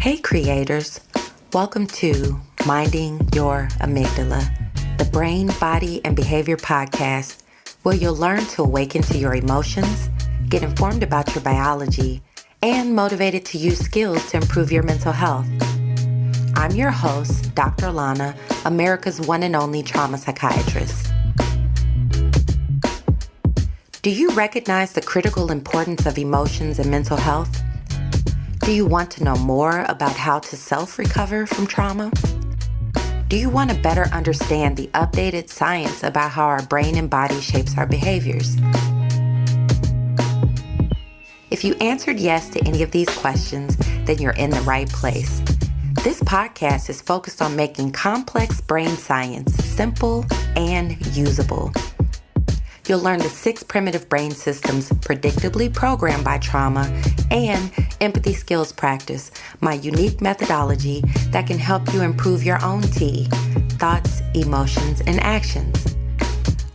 Hey creators, welcome to Minding Your Amygdala, the brain, body, and behavior podcast where you'll learn to awaken to your emotions, get informed about your biology, and motivated to use skills to improve your mental health. I'm your host, Dr. Alauna, America's one and only trauma psychiatrist. Do you recognize the critical importance of emotions and mental health? Do you want to know more about how to self-recover from trauma? Do you want to better understand the updated science about how our brain and body shapes our behaviors? If you answered yes to any of these questions, then you're in the right place. This podcast is focused on making complex brain science simple and usable. You'll learn the 6 primitive brain systems predictably programmed by trauma and empathy skills practice, my unique methodology that can help you improve your own thoughts, emotions, and actions.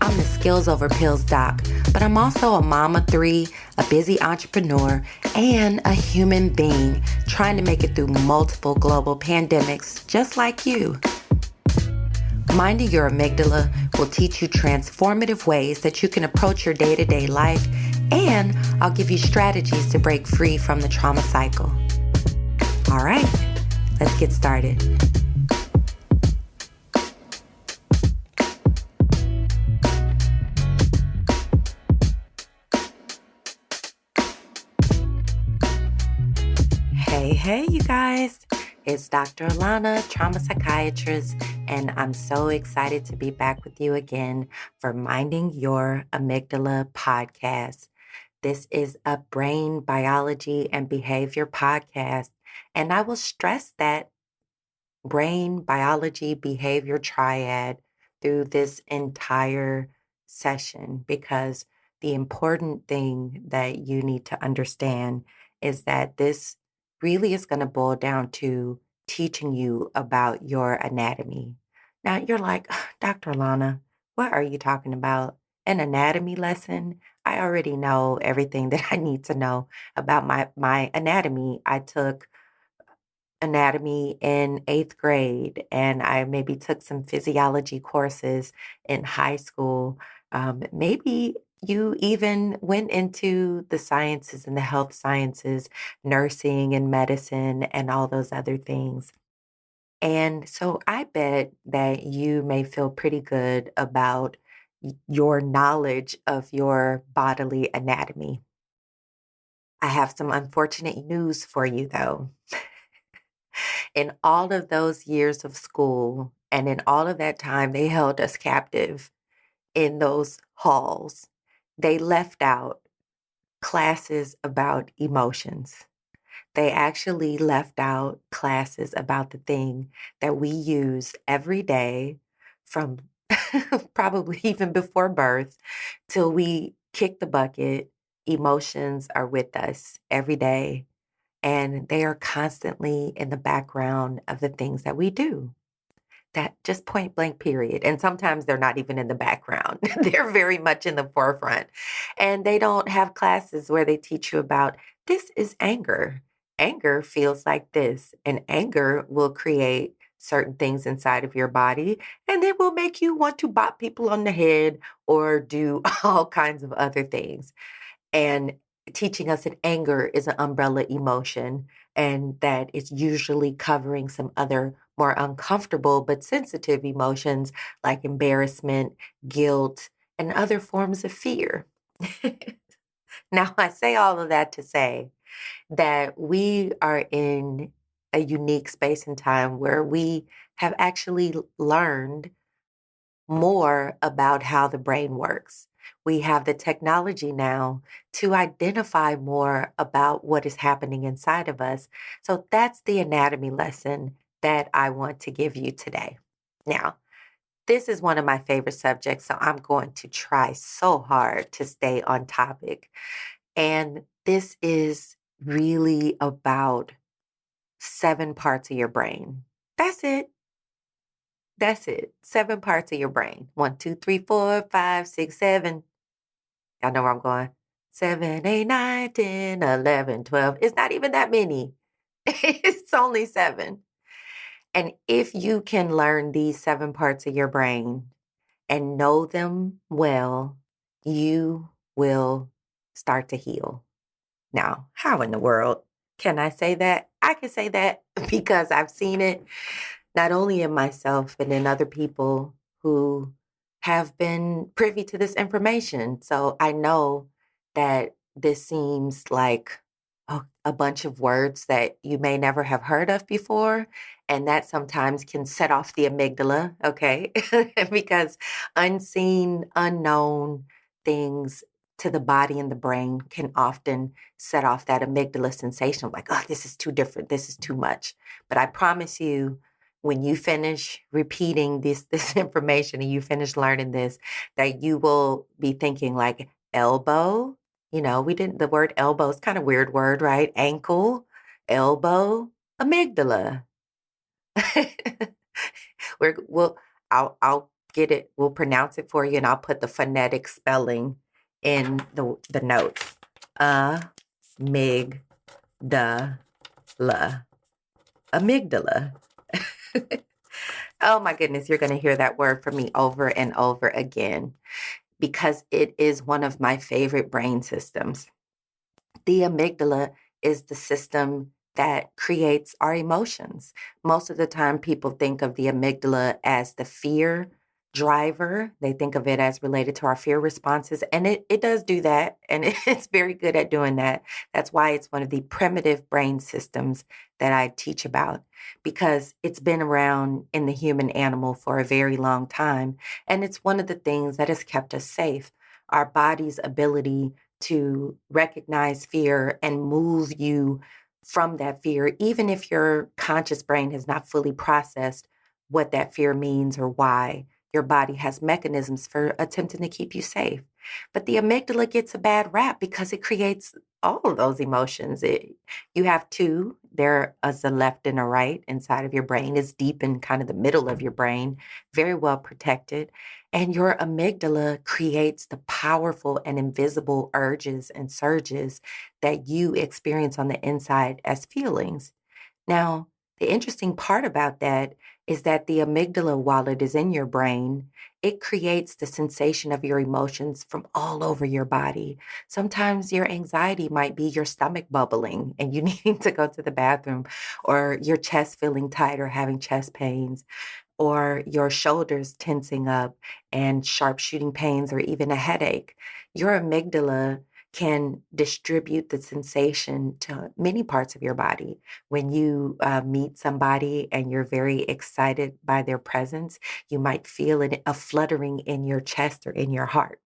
I'm the Skills Over Pills doc, but I'm also a mama 3, a busy entrepreneur, and a human being trying to make it through multiple global pandemics just like you. Minding Your Amygdala will teach you transformative ways that you can approach your day-to-day life, and I'll give you strategies to break free from the trauma cycle. All right, let's get started. Hey, you guys. It's Dr. Alauna, trauma psychiatrist, and I'm so excited to be back with you again for Minding Your Amygdala Podcast. This is a brain biology and behavior podcast, and I will stress that brain biology behavior triad through this entire session because the important thing that you need to understand is that this really is going to boil down to teaching you about your anatomy. Now you're like, Dr. Lana, what are you talking about? An anatomy lesson? I already know everything that I need to know about my anatomy. I took anatomy in 8th grade, and I maybe took some physiology courses in high school. Maybe you even went into the sciences and the health sciences, nursing and medicine, and all those other things. And so I bet that you may feel pretty good about your knowledge of your bodily anatomy. I have some unfortunate news for you, though. In all of those years of school and in all of that time they held us captive in those halls, they left out classes about emotions. They actually left out classes about the thing that we use every day from probably even before birth till we kick the bucket. Emotions are with us every day, and they are constantly in the background of the things that we do. That just point blank period. And sometimes they're not even in the background. They're very much in the forefront. And they don't have classes where they teach you about this is anger. Anger feels like this, and anger will create certain things inside of your body, and it will make you want to bop people on the head or do all kinds of other things. And teaching us that anger is an umbrella emotion and that it's usually covering some other more uncomfortable but sensitive emotions like embarrassment, guilt, and other forms of fear. Now, I say all of that to say that we are in a unique space and time where we have actually learned more about how the brain works. We have the technology now to identify more about what is happening inside of us. So that's the anatomy lesson that I want to give you today. Now, this is one of my favorite subjects, so I'm going to try so hard to stay on topic. And this is really about 7 parts of your brain. That's it. That's it. 7 parts of your brain. 1, 2, 3, 4, 5, 6, 7. Y'all know where I'm going. 7, 8, 9, 10, 11, 12. It's not even that many. It's only 7. And if you can learn these 7 parts of your brain and know them well, you will start to heal. Now, how in the world can I say that? I can say that because I've seen it not only in myself, but in other people who have been privy to this information. So I know that this seems like a bunch of words that you may never have heard of before. And that sometimes can set off the amygdala, okay? Because unseen, unknown things to the body and the brain can often set off that amygdala sensation of like, oh, this is too different. This is too much. But I promise you, when you finish repeating this information and you finish learning this, that you will be thinking like elbow. We didn't, the word elbow is kind of weird word, right? Ankle, elbow, amygdala. we'll I'll get it. We'll pronounce it for you, and I'll put the phonetic spelling in the notes. Amygdala, amygdala. Oh my goodness, you're going to hear that word from me over and over again because it is one of my favorite brain systems. The amygdala is the system that creates our emotions. Most of the time, people think of the amygdala as the fear driver. They think of it as related to our fear responses, and it does do that, and it's very good at doing that. That's why it's one of the primitive brain systems that I teach about, because it's been around in the human animal for a very long time, and it's one of the things that has kept us safe. Our body's ability to recognize fear and move you from that fear, even if your conscious brain has not fully processed what that fear means or why. Your body has mechanisms for attempting to keep you safe. But the amygdala gets a bad rap because it creates all of those emotions. You have two. There is a left and a right inside of your brain. It's deep in kind of the middle of your brain, very well protected. And your amygdala creates the powerful and invisible urges and surges that you experience on the inside as feelings. Now, the interesting part about that is that the amygdala, while it is in your brain, it creates the sensation of your emotions from all over your body. Sometimes your anxiety might be your stomach bubbling and you needing to go to the bathroom, or your chest feeling tight or having chest pains, or your shoulders tensing up and sharp shooting pains or even a headache. Your amygdala can distribute the sensation to many parts of your body. When you meet somebody and you're very excited by their presence, you might feel a fluttering in your chest or in your heart.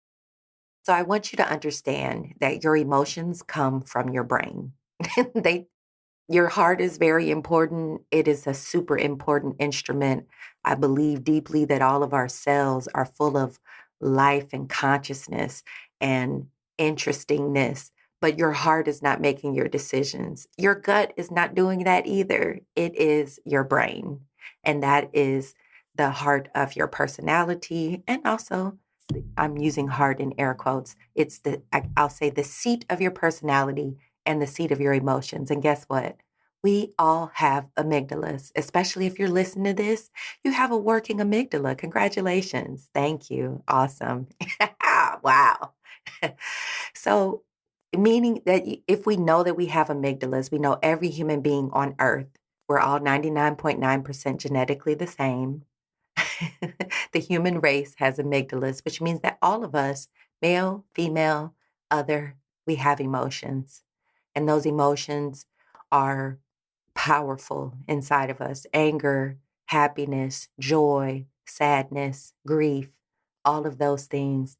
So I want you to understand that your emotions come from your brain. they Your heart is very important. It is a super important instrument. I believe deeply that all of our cells are full of life and consciousness and interestingness, but your heart is not making your decisions. Your gut is not doing that either. It is your brain. And that is the heart of your personality. And also, I'm using heart in air quotes. I'll say the seat of your personality and the seat of your emotions. And guess what? We all have amygdalas, especially if you're listening to this. You have a working amygdala. Congratulations. Thank you. Awesome. Wow. So, meaning that if we know that we have amygdalas, we know every human being on earth, we're all 99.9% genetically the same. The human race has amygdalas, which means that all of us, male, female, other, we have emotions. And those emotions are powerful inside of us: anger, happiness, joy, sadness, grief. All of those things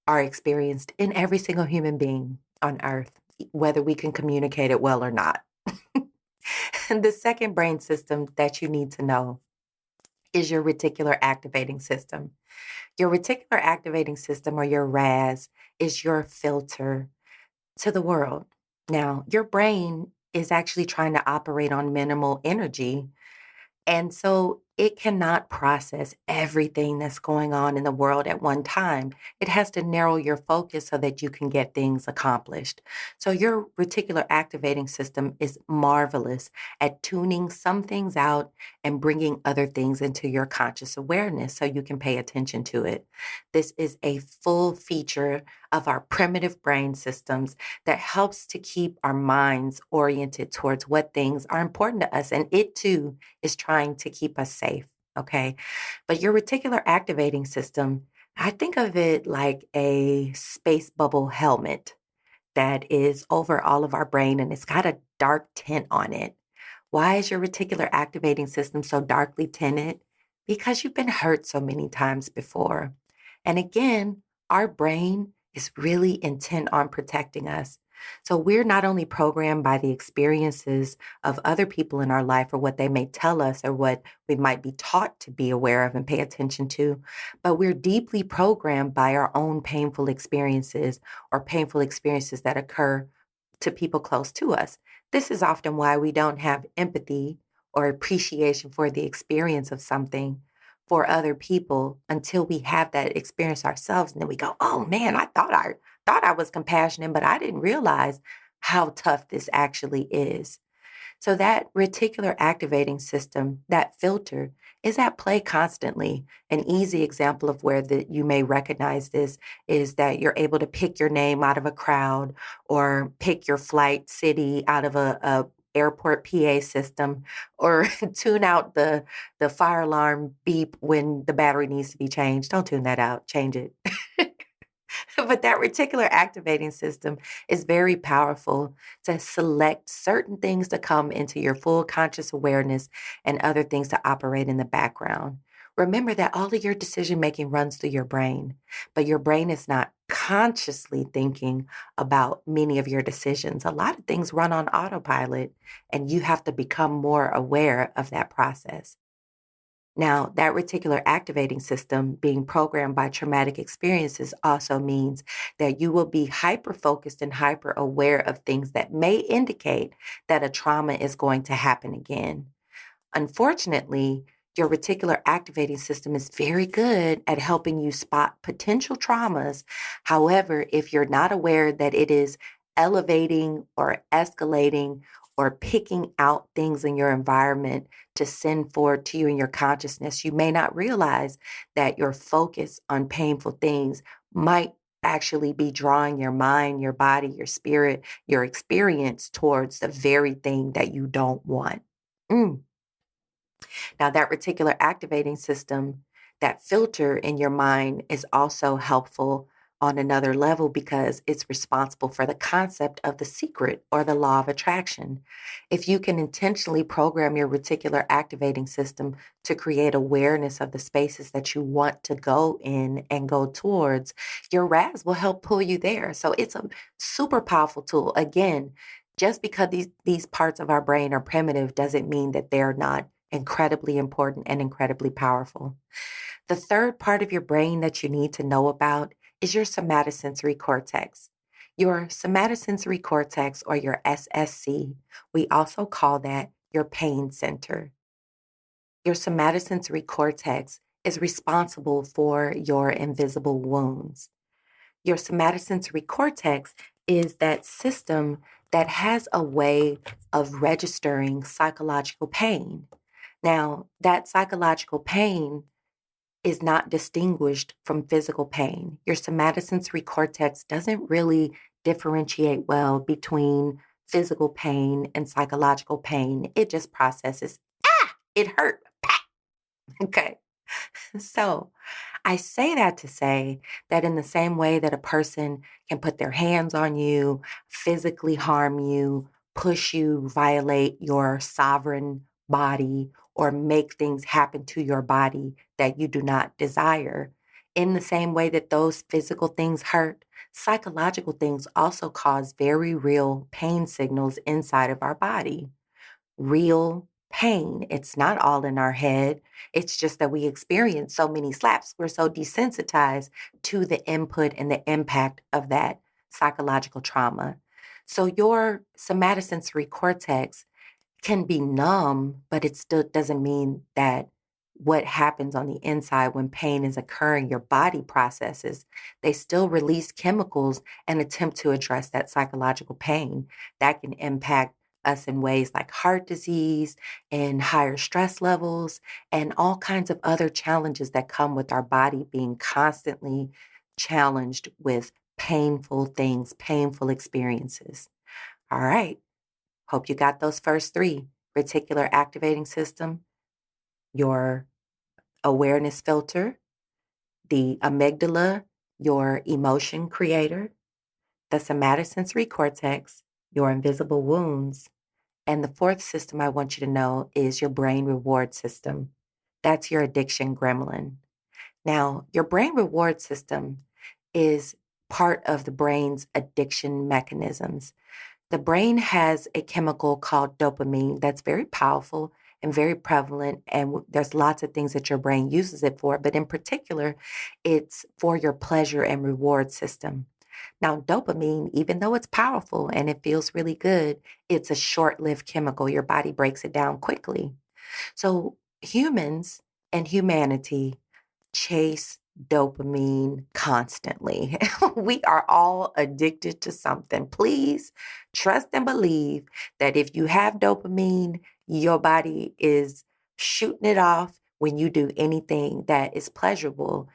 are experienced in every single human being on earth, whether we can communicate it well or not. And the second brain system that you need to know is your reticular activating system. Your reticular activating system, or your RAS, is your filter to the world. Now, your brain is actually trying to operate on minimal energy. And so it cannot process everything that's going on in the world at one time. It has to narrow your focus so that you can get things accomplished. So your reticular activating system is marvelous at tuning some things out and bringing other things into your conscious awareness so you can pay attention to it. This is a full feature of our primitive brain systems that helps to keep our minds oriented towards what things are important to us. And it too is trying to keep us safe. Okay. But your reticular activating system, I think of it like a space bubble helmet that is over all of our brain and it's got a dark tint on it. Why is your reticular activating system so darkly tinted? Because you've been hurt so many times before. And again, our brain is really intent on protecting us. So we're not only programmed by the experiences of other people in our life or what they may tell us or what we might be taught to be aware of and pay attention to, but we're deeply programmed by our own painful experiences or painful experiences that occur to people close to us. This is often why we don't have empathy or appreciation for the experience of something for other people until we have that experience ourselves. And then we go, oh man, I thought I was compassionate, but I didn't realize how tough this actually is. So that reticular activating system, that filter, is at play constantly. An easy example of where you may recognize this is that you're able to pick your name out of a crowd or pick your flight city out of a airport PA system or tune out the fire alarm beep when the battery needs to be changed. Don't tune that out, change it. But that reticular activating system is very powerful to select certain things to come into your full conscious awareness and other things to operate in the background. Remember that all of your decision making runs through your brain, but your brain is not consciously thinking about many of your decisions. A lot of things run on autopilot, and you have to become more aware of that process. Now, that reticular activating system being programmed by traumatic experiences also means that you will be hyper focused and hyper aware of things that may indicate that a trauma is going to happen again. Unfortunately, your reticular activating system is very good at helping you spot potential traumas. However, if you're not aware that it is elevating or escalating or picking out things in your environment to send forward to you in your consciousness, you may not realize that your focus on painful things might actually be drawing your mind, your body, your spirit, your experience towards the very thing that you don't want. Mm. Now, that reticular activating system, that filter in your mind is also helpful on another level because it's responsible for the concept of the secret or the law of attraction. If you can intentionally program your reticular activating system to create awareness of the spaces that you want to go in and go towards, your RAS will help pull you there. So it's a super powerful tool. Again, just because these parts of our brain are primitive doesn't mean that they're not incredibly important and incredibly powerful. The third part of your brain that you need to know about is your somatosensory cortex. Your somatosensory cortex, or your SSC, we also call that your pain center. Your somatosensory cortex is responsible for your invisible wounds. Your somatosensory cortex is that system that has a way of registering psychological pain. Now, that psychological pain is not distinguished from physical pain. Your somatosensory cortex doesn't really differentiate well between physical pain and psychological pain. It just processes, it hurt. Okay. So I say that to say that in the same way that a person can put their hands on you, physically harm you, push you, violate your sovereign body, or make things happen to your body that you do not desire, in the same way that those physical things hurt, psychological things also cause very real pain signals inside of our body. Real pain. It's not all in our head. It's just that we experience so many slaps. We're so desensitized to the input and the impact of that psychological trauma. So your somatosensory cortex can be numb, but it still doesn't mean that what happens on the inside when pain is occurring, your body processes, they still release chemicals and attempt to address that psychological pain. That can impact us in ways like heart disease and higher stress levels and all kinds of other challenges that come with our body being constantly challenged with painful things, painful experiences. All right. Hope you got those first three: reticular activating system, your awareness filter, the amygdala, your emotion creator, the somatosensory cortex, your invisible wounds, and the fourth system I want you to know is your brain reward system. That's your addiction gremlin. Now, your brain reward system is part of the brain's addiction mechanisms. The brain has a chemical called dopamine that's very powerful and very prevalent, and there's lots of things that your brain uses it for, but in particular, it's for your pleasure and reward system. Now, dopamine, even though it's powerful and it feels really good, it's a short-lived chemical. Your body breaks it down quickly. So humans and humanity chase dopamine constantly. We are all addicted to something. Please trust and believe that if you have dopamine, your body is shooting it off when you do anything that is pleasurable.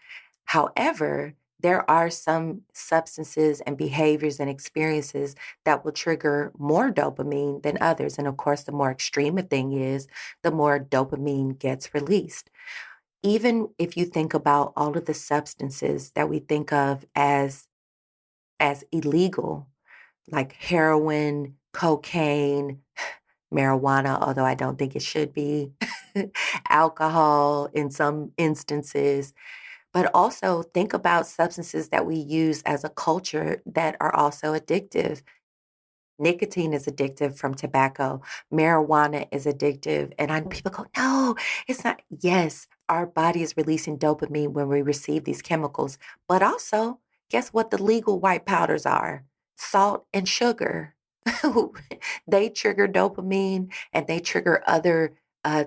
However, there are some substances and behaviors and experiences that will trigger more dopamine than others. And of course, the more extreme a thing is, the more dopamine gets released. Even if you think about all of the substances that we think of as illegal, like heroin, cocaine, marijuana, although I don't think it should be, alcohol in some instances, but also think about substances that we use as a culture that are also addictive. Nicotine is addictive from tobacco. Marijuana is addictive. And I know people go, no, it's not. Yes, our body is releasing dopamine when we receive these chemicals. But also, guess what the legal white powders are? Salt and sugar. They trigger dopamine and they trigger other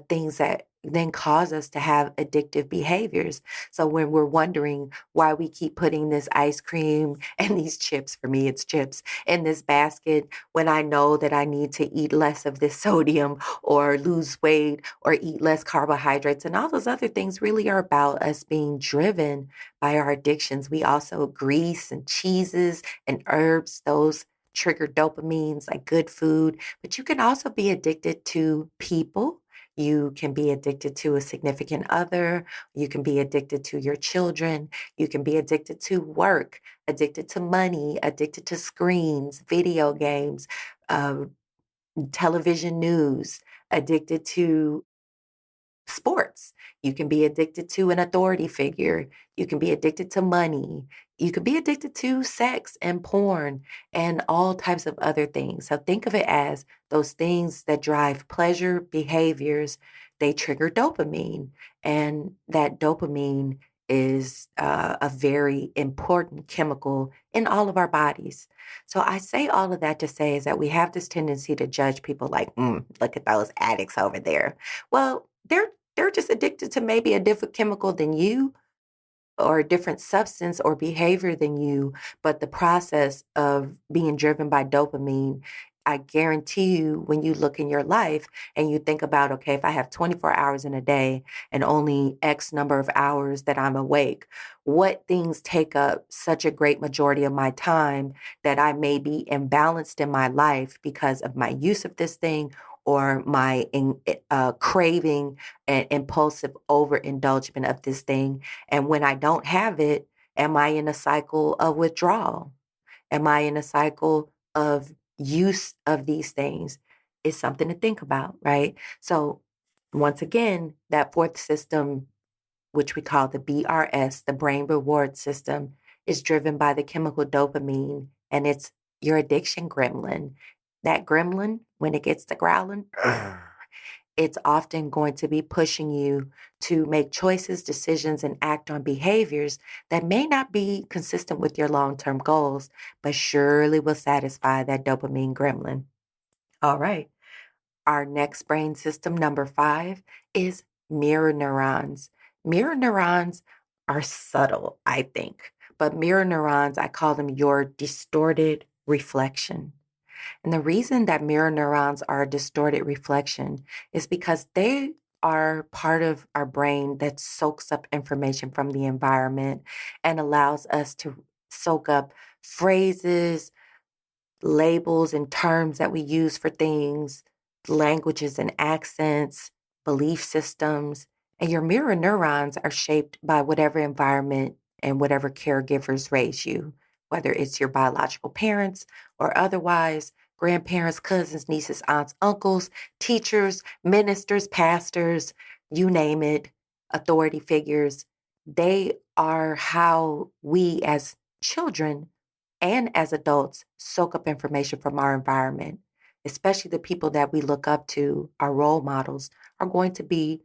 things that then cause us to have addictive behaviors. So when we're wondering why we keep putting this ice cream and these chips, for me, it's chips, in this basket, when I know that I need to eat less of this sodium or lose weight or eat less carbohydrates, and all those other things really are about us being driven by our addictions. We also grease and cheeses and herbs, those trigger dopamines like good food, but you can also be addicted to people. You can be addicted to a significant other. You can be addicted to your children. You can be addicted to work, addicted to money, addicted to screens, video games, uh, television news, addicted to sports. You can be addicted to an authority figure. You can be addicted to money. You could be addicted to sex and porn and all types of other things. So think of it as those things that drive pleasure behaviors, they trigger dopamine. And that dopamine is a very important chemical in all of our bodies. So I say all of that to say is that we have this tendency to judge people like, look at those addicts over there. Well, they're just addicted to maybe a different chemical than you or a different substance or behavior than you, but the process of being driven by dopamine, I guarantee you when you look in your life and you think about, okay, if I have 24 hours in a day and only X number of hours that I'm awake, what things take up such a great majority of my time that I may be imbalanced in my life because of my use of this thing or my craving and impulsive overindulgence of this thing. And when I don't have it, am I in a cycle of withdrawal? Am I in a cycle of use of these things? It's something to think about, right? So once again, that fourth system, which we call the BRS, the brain reward system, is driven by the chemical dopamine, and it's your addiction gremlin. That gremlin, when it gets to growling, it's often going to be pushing you to make choices, decisions, and act on behaviors that may not be consistent with your long-term goals, but surely will satisfy that dopamine gremlin. All right. Our next brain system, number 5, is mirror neurons. Mirror neurons are subtle, I think, but mirror neurons, I call them your distorted reflection. And the reason that mirror neurons are a distorted reflection is because they are part of our brain that soaks up information from the environment and allows us to soak up phrases, labels and terms that we use for things, languages and accents, belief systems. And your mirror neurons are shaped by whatever environment and whatever caregivers raise you, whether it's your biological parents or otherwise, grandparents, cousins, nieces, aunts, uncles, teachers, ministers, pastors, you name it, authority figures. They are how we as children and as adults soak up information from our environment, especially the people that we look up to, our role models, are going to be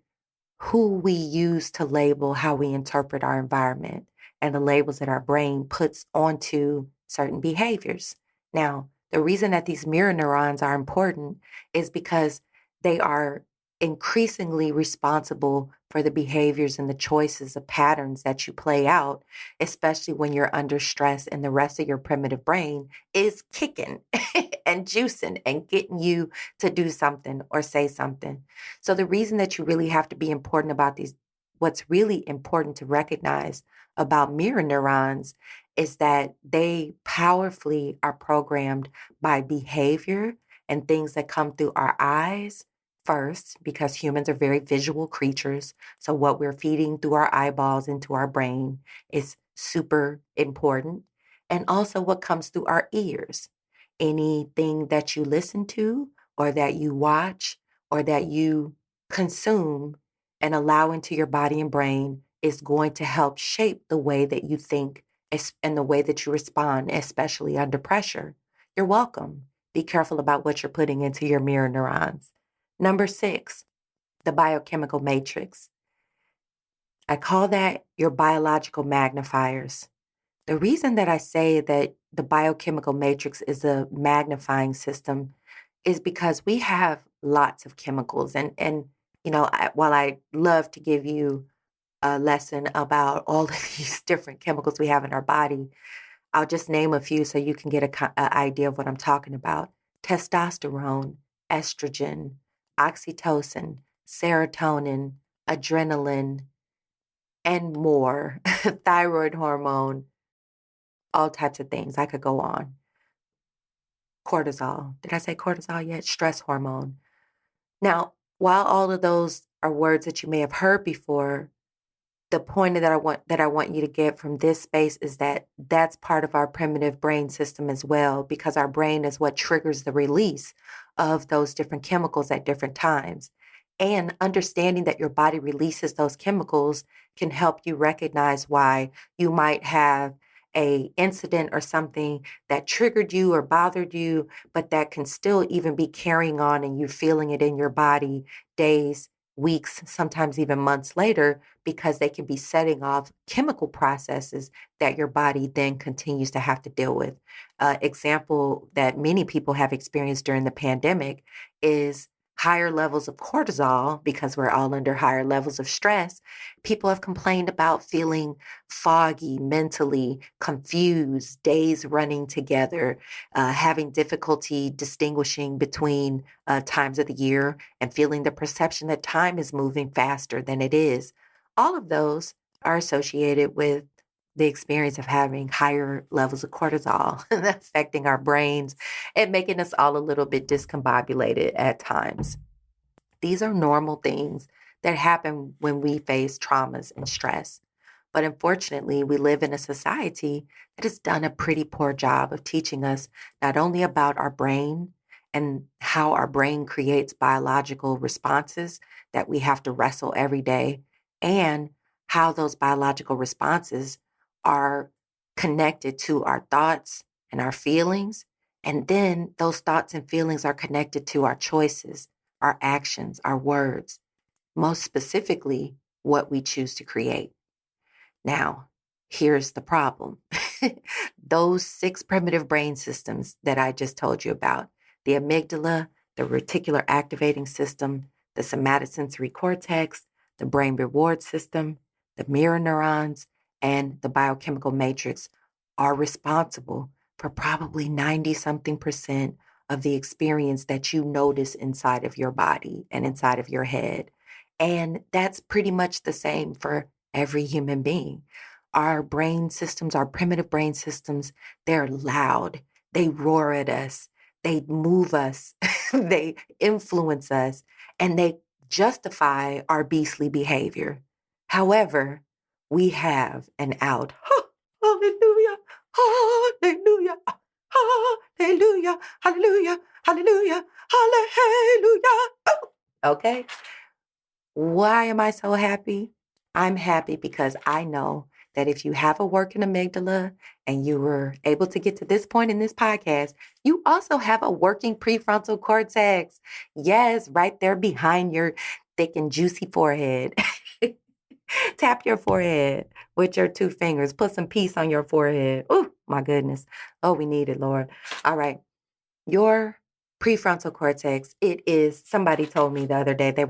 who we use to label how we interpret our environment and the labels that our brain puts onto certain behaviors. Now, the reason that these mirror neurons are important is because they are increasingly responsible for the behaviors and the choices of patterns that you play out, especially when you're under stress and the rest of your primitive brain is kicking and juicing and getting you to do something or say something. So the reason that you really have to be important about these, what's really important to recognize about mirror neurons is that they powerfully are programmed by behavior and things that come through our eyes first, because humans are very visual creatures. So what we're feeding through our eyeballs into our brain is super important. And also what comes through our ears. Anything that you listen to or that you watch or that you consume and allow into your body and brain is going to help shape the way that you think and the way that you respond, especially under pressure. You're welcome. Be careful about what you're putting into your mirror neurons. Number 6, the biochemical matrix. I call that your biological magnifiers. The reason that I say that the biochemical matrix is a magnifying system is because we have lots of chemicals. And while I love to give you a lesson about all of these different chemicals we have in our body, I'll just name a few so you can get an idea of what I'm talking about. Testosterone, estrogen, oxytocin, serotonin, adrenaline, and more, thyroid hormone, all types of things. I could go on. Cortisol. Did I say cortisol yet? Stress hormone. Now, while all of those are words that you may have heard before, the point that I want you to get from this space is that that's part of our primitive brain system as well, because our brain is what triggers the release of those different chemicals at different times. And understanding that your body releases those chemicals can help you recognize why you might have a incident or something that triggered you or bothered you, but that can still even be carrying on and you're feeling it in your body days, weeks, sometimes even months later, because they can be setting off chemical processes that your body then continues to have to deal with. Example that many people have experienced during the pandemic is higher levels of cortisol, because we're all under higher levels of stress. People have complained about feeling foggy, mentally confused, days running together, having difficulty distinguishing between times of the year and feeling the perception that time is moving faster than it is. All of those are associated with the experience of having higher levels of cortisol affecting our brains and making us all a little bit discombobulated at times. These are normal things that happen when we face traumas and stress. But unfortunately, we live in a society that has done a pretty poor job of teaching us not only about our brain and how our brain creates biological responses that we have to wrestle every day, and how those biological responses are connected to our thoughts and our feelings. And then those thoughts and feelings are connected to our choices, our actions, our words, most specifically, what we choose to create. Now, here's the problem. Those 6 primitive brain systems that I just told you about, the amygdala, the reticular activating system, the somatosensory cortex, the brain reward system, the mirror neurons, and the biochemical matrix are responsible for probably 90 something percent of the experience that you notice inside of your body and inside of your head. And that's pretty much the same for every human being. Our brain systems, our primitive brain systems, they're loud. They roar at us. They move us. They influence us, and they justify our beastly behavior. However, we have an out. Hallelujah. Hallelujah. Hallelujah. Hallelujah. Hallelujah. Hallelujah. Okay. Why am I so happy? I'm happy because I know that if you have a working amygdala and you were able to get to this point in this podcast, you also have a working prefrontal cortex. Yes, right there behind your thick and juicy forehead. Tap your forehead with your two fingers. Put some peace on your forehead. Oh, my goodness. Oh, we need it, Lord. All right. Your prefrontal cortex, it is, somebody told me the other day, they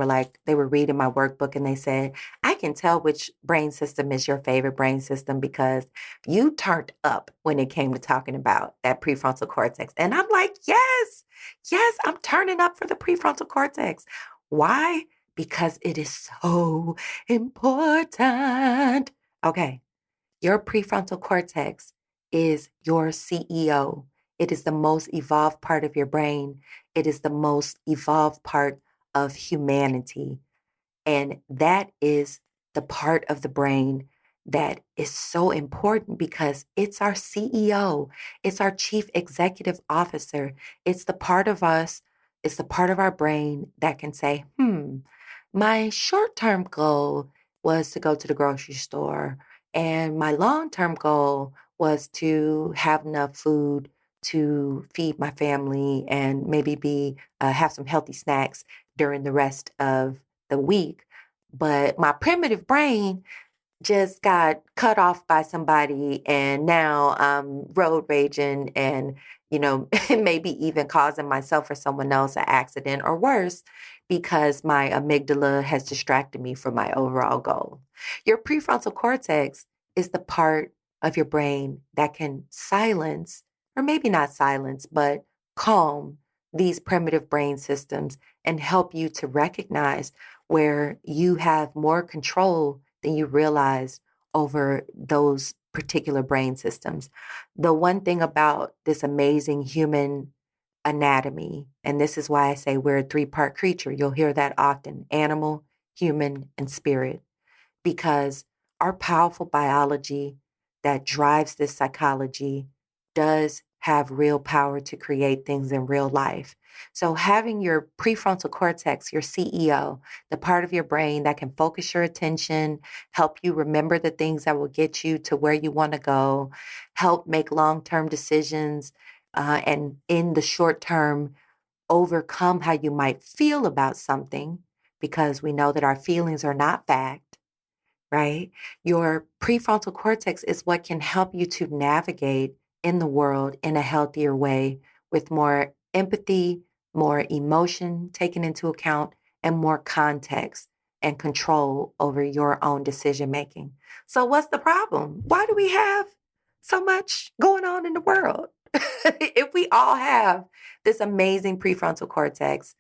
were reading my workbook and they said, I can tell which brain system is your favorite brain system because you turned up when it came to talking about that prefrontal cortex. And I'm like, yes, I'm turning up for the prefrontal cortex. Why? Because it is so important. Okay. Your prefrontal cortex is your CEO. It is the most evolved part of your brain. It is the most evolved part of humanity. And that is the part of the brain that is so important because it's our CEO. It's our chief executive officer. It's the part of us, it's the part of our brain that can say, my short-term goal was to go to the grocery store. And my long-term goal was to have enough food to feed my family and maybe have some healthy snacks during the rest of the week. But my primitive brain just got cut off by somebody and now I'm road raging and, maybe even causing myself or someone else an accident or worse because my amygdala has distracted me from my overall goal. Your prefrontal cortex is the part of your brain that can silence, or maybe not silence, but calm these primitive brain systems and help you to recognize where you have more control than you realize over those particular brain systems. The one thing about this amazing human anatomy, and this is why I say we're a three-part creature, you'll hear that often: animal, human, and spirit, because our powerful biology that drives this psychology does have real power to create things in real life. So having your prefrontal cortex, your CEO, the part of your brain that can focus your attention, help you remember the things that will get you to where you want to go, help make long-term decisions, and in the short term, overcome how you might feel about something, because we know that our feelings are not fact, right? Your prefrontal cortex is what can help you to navigate in the world in a healthier way with more empathy, more emotion taken into account, and more context and control over your own decision making. So, what's the problem? Why do we have so much going on in the world? If we all have this amazing prefrontal cortex,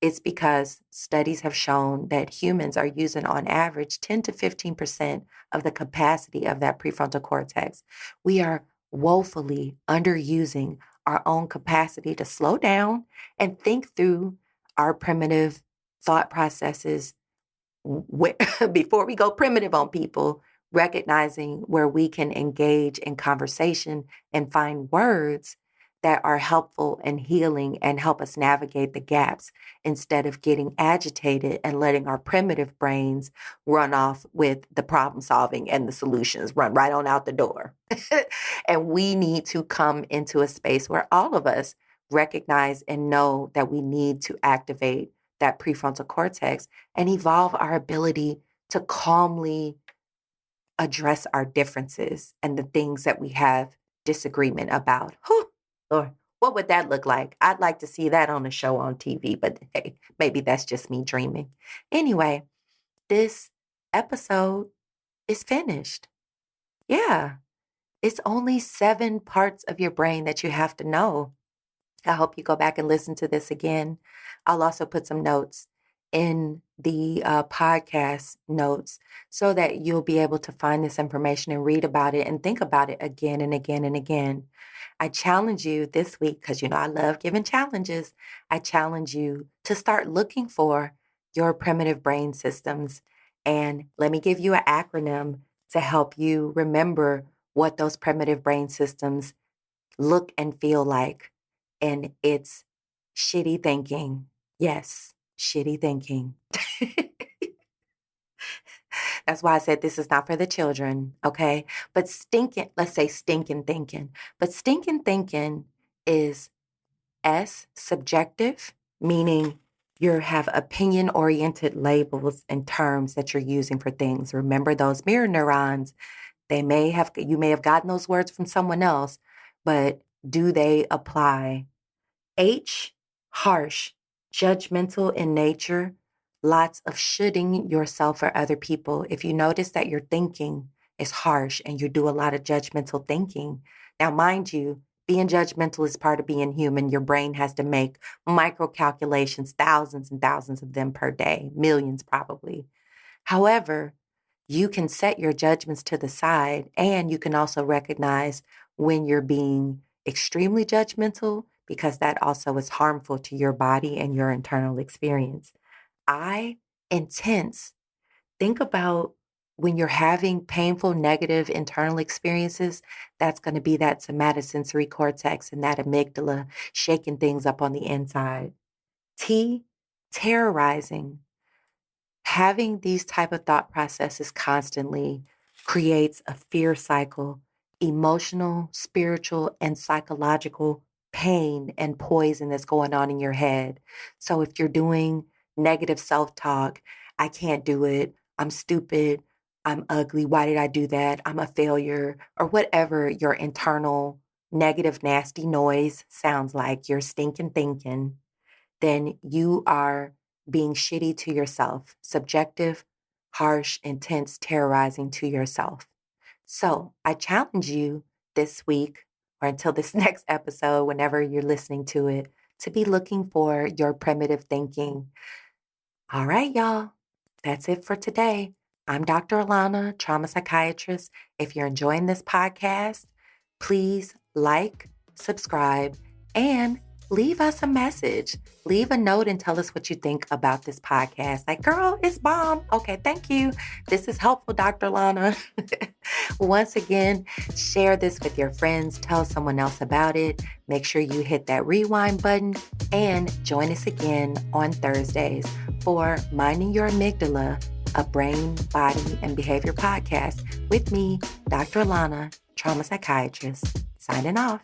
it's because studies have shown that humans are using on average 10 to 15% of the capacity of that prefrontal cortex. We are woefully underusing our own capacity to slow down and think through our primitive thought processes before we go primitive on people, recognizing where we can engage in conversation and find words that are helpful and healing and help us navigate the gaps instead of getting agitated and letting our primitive brains run off with the problem solving and the solutions, run right on out the door. And we need to come into a space where all of us recognize and know that we need to activate that prefrontal cortex and evolve our ability to calmly address our differences and the things that we have disagreement about. Whew, Lord, what would that look like? I'd like to see that on a show on TV, but hey, maybe that's just me dreaming. Anyway, this episode is finished. Yeah, it's only 7 parts of your brain that you have to know. I hope you go back and listen to this again. I'll also put some notes in the podcast notes so that you'll be able to find this information and read about it and think about it again and again and again. I challenge you this week, because I love giving challenges. I challenge you to start looking for your primitive brain systems. And let me give you an acronym to help you remember what those primitive brain systems look and feel like. And it's shitty thinking. Yes, shitty thinking. That's why I said this is not for the children, okay? But let's say stinking thinking. But stinking thinking is subjective, meaning you have opinion-oriented labels and terms that you're using for things. Remember those mirror neurons. You may have gotten those words from someone else, but do they apply? H, harsh, judgmental in nature, lots of shoulding yourself or other people. If you notice that your thinking is harsh and you do a lot of judgmental thinking, now mind you, being judgmental is part of being human. Your brain has to make micro calculations, thousands and thousands of them per day, millions probably. However, you can set your judgments to the side, and you can also recognize when you're being extremely judgmental, because that also is harmful to your body and your internal experience. Intense. Think about when you're having painful, negative internal experiences, that's going to be that somatosensory cortex and that amygdala shaking things up on the inside. Terrorizing. Having these type of thought processes constantly creates a fear cycle, emotional, spiritual, and psychological pain and poison that's going on in your head. So if you're doing negative self-talk, I can't do it, I'm stupid, I'm ugly, why did I do that, I'm a failure, or whatever your internal negative, nasty noise sounds like, you're stinking thinking, then you are being shitty to yourself, subjective, harsh, intense, terrorizing to yourself. So I challenge you this week or until this next episode, whenever you're listening to it, to be looking for your primitive thinking. All right, y'all. That's it for today. I'm Dr. Alauna, trauma psychiatrist. If you're enjoying this podcast, please like, subscribe, and leave us a message. Leave a note and tell us what you think about this podcast. Like, girl, it's bomb. Okay, thank you. This is helpful, Dr. Lana. Once again, share this with your friends. Tell someone else about it. Make sure you hit that rewind button and join us again on Thursdays for Minding Your Amygdala, a brain, body, and behavior podcast with me, Dr. Alauna, trauma psychiatrist, signing off.